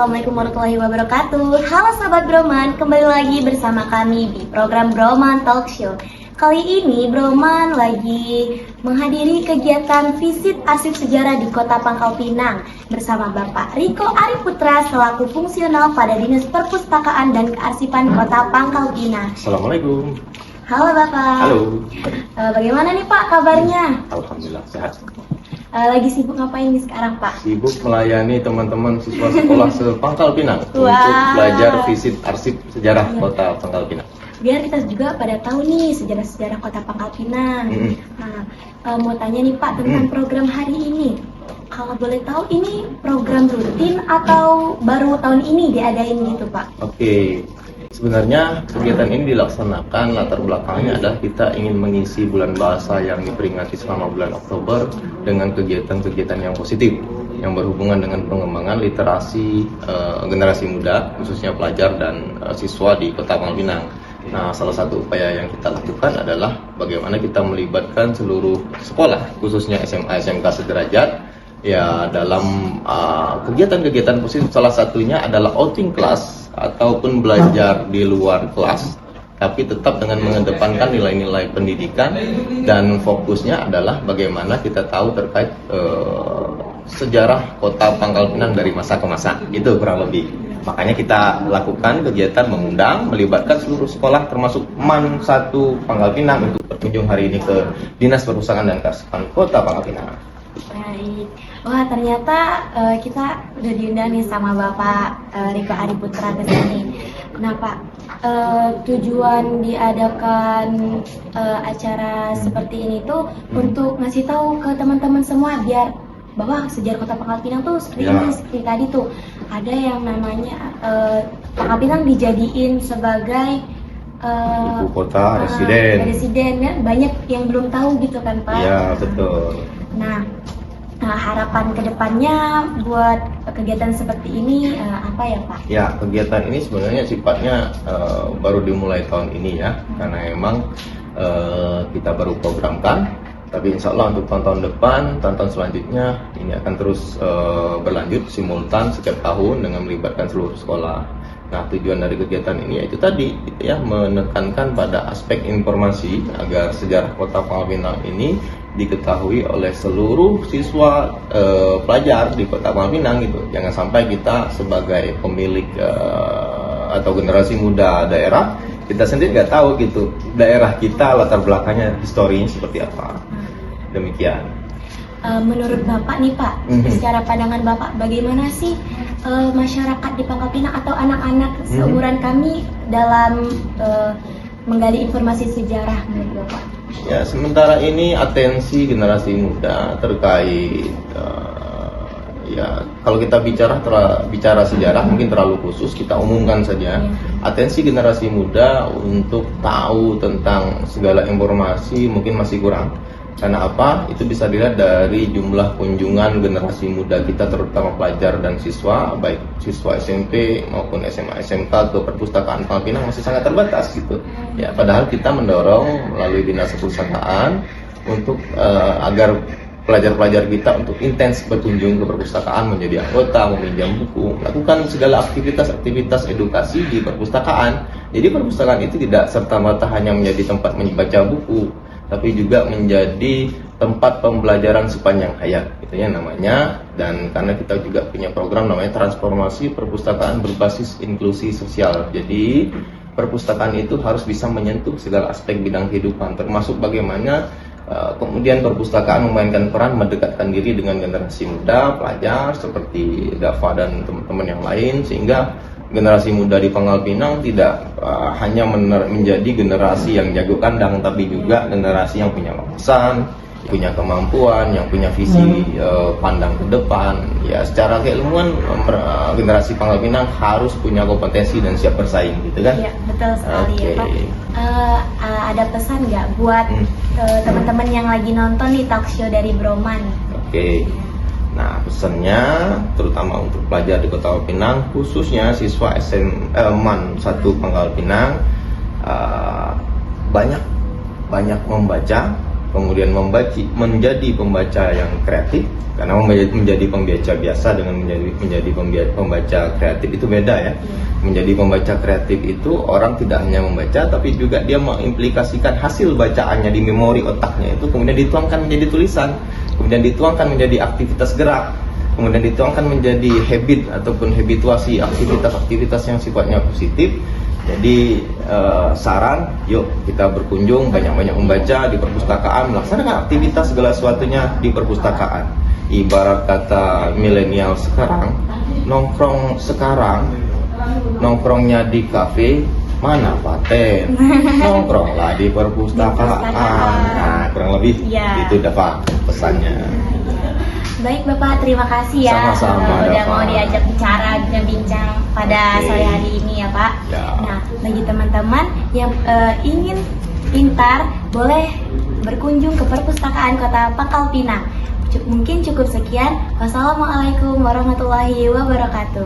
Assalamualaikum warahmatullahi wabarakatuh. Halo sahabat Broman, kembali lagi bersama kami di program Broman Talk Show. Kali ini Broman lagi menghadiri kegiatan visit arsip sejarah di Kota Pangkal Pinang bersama Bapak Riko Ariputra selaku fungsional pada Dinas Perpustakaan dan Kearsipan Kota Pangkal Pinang. Assalamualaikum. Halo Bapak. Halo. Bagaimana nih Pak kabarnya? Alhamdulillah sehat. Lagi sibuk ngapain nih sekarang Pak? Sibuk melayani teman-teman siswa sekolah se-Pangkal Pinang untuk Wah. belajar visit arsip sejarah Kota Pangkal Pinang. Biar kita juga pada tahu nih sejarah-sejarah Kota Pangkal Pinang. Nah, mau tanya nih Pak tentang program hari ini. Kalau boleh tahu ini program rutin atau baru tahun ini diadain gitu Pak? Oke. Sebenarnya kegiatan ini dilaksanakan latar belakangnya adalah kita ingin mengisi bulan bahasa yang diperingati selama bulan Oktober dengan kegiatan-kegiatan yang positif yang berhubungan dengan pengembangan literasi generasi muda khususnya pelajar dan siswa di Kota Pangkal Pinang. Nah, salah satu upaya yang kita lakukan adalah bagaimana kita melibatkan seluruh sekolah khususnya SMA SMK sederajat ya dalam kegiatan-kegiatan positif. Salah satunya adalah outing kelas ataupun belajar di luar kelas, tapi tetap dengan mengedepankan nilai-nilai pendidikan dan fokusnya adalah bagaimana kita tahu terkait sejarah Kota Pangkal Pinang dari masa ke masa. Itu kurang lebih. Makanya kita lakukan kegiatan mengundang, melibatkan seluruh sekolah termasuk MAN 1 Pangkal Pinang untuk berkunjung hari ini ke Dinas Perpustakaan dan Kearsipan Kota Pangkal Pinang. Baik. Wah, ternyata kita udah diundang nih sama Bapak Riko Ariputra ke sini. Nah, Pak, tujuan diadakan acara seperti ini tuh untuk ngasih tahu ke teman-teman semua biar bahwa sejarah Kota Pangkal Pinang tuh seperti ini, seperti tadi tuh ada yang namanya Pangkal Pinang dijadiin sebagai Ibu kota residen ya, banyak yang belum tahu gitu kan Pak. Iya, betul. Nah, harapan kedepannya buat kegiatan seperti ini apa ya Pak? Ya, kegiatan ini sebenarnya sifatnya baru dimulai tahun ini ya, karena emang kita baru programkan. Tapi insya Allah untuk tahun-tahun depan, tahun-tahun selanjutnya ini akan terus berlanjut simultan setiap tahun dengan melibatkan seluruh sekolah. Nah, tujuan dari kegiatan ini yaitu tadi gitu ya, menekankan pada aspek informasi agar sejarah Kota Pangkal Pinang ini diketahui oleh seluruh siswa pelajar di Kota Pangkal Pinang gitu. Jangan sampai kita sebagai pemilik atau generasi muda daerah, kita sendiri nggak tahu gitu daerah kita latar belakangnya, historinya seperti apa. Demikian. Menurut Bapak nih Pak, secara pandangan Bapak bagaimana sih masyarakat di Pangkal Pinang atau anak-anak seumuran kami dalam menggali informasi sejarah menurut Bapak? Ya, sementara ini atensi generasi muda terkait ya kalau kita bicara sejarah mungkin terlalu khusus, kita umumkan saja. Atensi generasi muda untuk tahu tentang segala informasi mungkin masih kurang. Karena apa? Itu bisa dilihat dari jumlah kunjungan generasi muda kita terutama pelajar dan siswa, baik siswa SMP maupun SMA SMK ke perpustakaan Pangkal Pinang masih sangat terbatas gitu. Ya, padahal kita mendorong melalui Dinas Perpustakaan untuk agar pelajar-pelajar kita untuk intens berkunjung ke perpustakaan, menjadi anggota, meminjam buku, melakukan segala aktivitas-aktivitas edukasi di perpustakaan. Jadi perpustakaan itu tidak serta-merta hanya menjadi tempat membaca buku, tapi juga menjadi tempat pembelajaran sepanjang hayat, gitu ya namanya. Dan karena kita juga punya program namanya transformasi perpustakaan berbasis inklusi sosial. Jadi perpustakaan itu harus bisa menyentuh segala aspek bidang kehidupan, termasuk bagaimana kemudian perpustakaan memainkan peran mendekatkan diri dengan generasi muda, pelajar seperti Dava dan teman-teman yang lain, sehingga generasi muda di Pangkal Pinang tidak hanya menjadi generasi yang jago kandang, tapi juga generasi yang punya wawasan, punya kemampuan, yang punya visi pandang ke depan. Ya, secara keilmuan generasi Pangkal Pinang harus punya kompetensi dan siap bersaing, gitu kan? Iya, betul sekali ya Pak. Ada pesan nggak buat teman-teman yang lagi nonton di talk show dari Broman? Oke. Nah, pesannya terutama untuk pelajar di Kota Pinang, khususnya siswa MAN 1 Pangkal Pinang, banyak membaca, kemudian menjadi pembaca yang kreatif, karena menjadi pembaca biasa dengan menjadi pembaca kreatif itu beda ya. Menjadi pembaca kreatif itu orang tidak hanya membaca, tapi juga dia mengimplikasikan hasil bacaannya di memori otaknya itu kemudian dituangkan menjadi tulisan, kemudian dituangkan menjadi aktivitas gerak, kemudian dituangkan menjadi habit ataupun habituasi aktivitas-aktivitas yang sifatnya positif. Jadi saran, yuk kita berkunjung, banyak-banyak membaca di perpustakaan, melaksanakan aktivitas segala sesuatunya di perpustakaan. Ibarat kata milenial sekarang, nongkrongnya di kafe, mana paten, nongkronglah di perpustakaan. Nah, kurang lebih itu dapat pesannya. Baik Bapak, terima kasih ya. Sama-sama, udah Dafa. mau diajak bincang pada sore hari ini ya Pak. Ya. Nah, bagi teman-teman yang ingin pintar, boleh berkunjung ke perpustakaan Kota Pangkal Pinang. Mungkin cukup sekian. Wassalamualaikum warahmatullahi wabarakatuh.